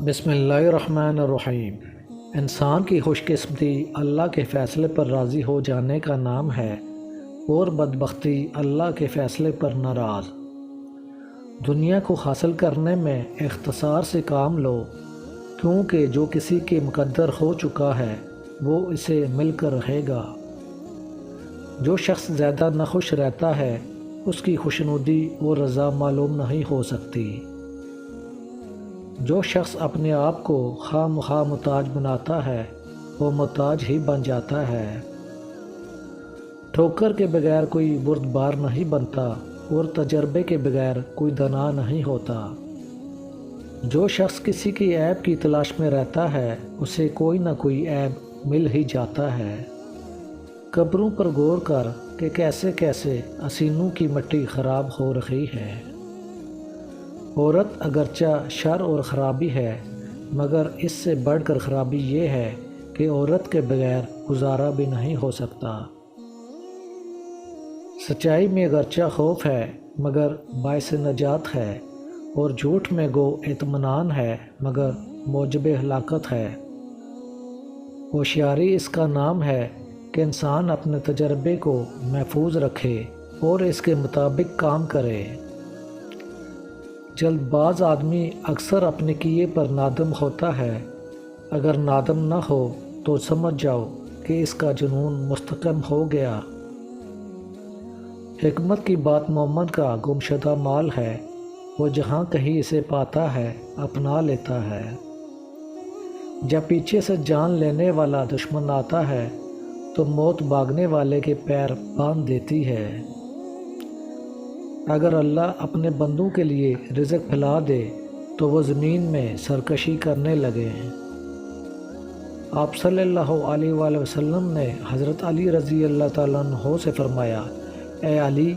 بسم اللہ الرحمن الرحیم۔ انسان کی خوش قسمتی اللہ کے فیصلے پر راضی ہو جانے کا نام ہے اور بدبختی اللہ کے فیصلے پر ناراض۔ دنیا کو حاصل کرنے میں اختصار سے کام لو، کیونکہ جو کسی کے مقدر ہو چکا ہے وہ اسے مل کر رہے گا۔ جو شخص زیادہ ناخوش رہتا ہے اس کی خوشنودی اور رضا معلوم نہیں ہو سکتی۔ جو شخص اپنے آپ کو خواہ مخواہ محتاج بناتا ہے وہ محتاج ہی بن جاتا ہے۔ ٹھوکر کے بغیر کوئی بردبار نہیں بنتا اور تجربے کے بغیر کوئی دانا نہیں ہوتا۔ جو شخص کسی کی عیب کی تلاش میں رہتا ہے اسے کوئی نہ کوئی عیب مل ہی جاتا ہے۔ قبروں پر غور کر کہ کیسے کیسے حسینوں کی مٹی خراب ہو رہی ہے۔ عورت اگرچہ شر اور خرابی ہے مگر اس سے بڑھ کر خرابی یہ ہے کہ عورت کے بغیر گزارا بھی نہیں ہو سکتا۔ سچائی میں اگرچہ خوف ہے مگر باعث نجات ہے، اور جھوٹ میں گو اطمینان ہے مگر موجب ہلاکت ہے۔ ہوشیاری اس کا نام ہے کہ انسان اپنے تجربے کو محفوظ رکھے اور اس کے مطابق کام کرے۔ جلد باز آدمی اکثر اپنے کیے پر نادم ہوتا ہے۔ اگر نادم نہ ہو تو سمجھ جاؤ کہ اس کا جنون مستحکم ہو گیا۔ حکمت کی بات مومن کا گمشدہ مال ہے، وہ جہاں کہیں اسے پاتا ہے اپنا لیتا ہے۔ جب پیچھے سے جان لینے والا دشمن آتا ہے تو موت بھاگنے والے کے پیر باندھ دیتی ہے۔ اگر اللہ اپنے بندوں کے لیے رزق پھیلا دے تو وہ زمین میں سرکشی کرنے لگے۔ آپ صلی اللہ علیہ وآلہ وسلم نے حضرت علی رضی اللہ تعالیٰ عنہ سے فرمایا، اے علی،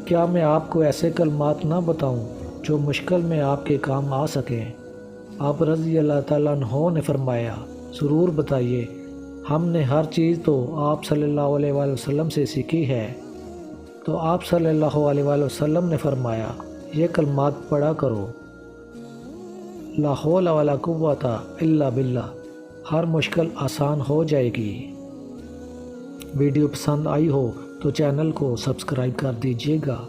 کیا میں آپ کو ایسے کلمات نہ بتاؤں جو مشکل میں آپ کے کام آ سکیں؟ آپ رضی اللہ تعالیٰ عنہ نے فرمایا، ضرور بتائیے، ہم نے ہر چیز تو آپ صلی اللہ علیہ وآلہ وسلم سے سیکھی ہے۔ تو آپ صلی اللہ علیہ وآلہ وسلم نے فرمایا، یہ کلمات پڑھا کرو، لا حول ولا قوت الا باللہ، ہر مشکل آسان ہو جائے گی۔ ویڈیو پسند آئی ہو تو چینل کو سبسکرائب کر دیجیے گا۔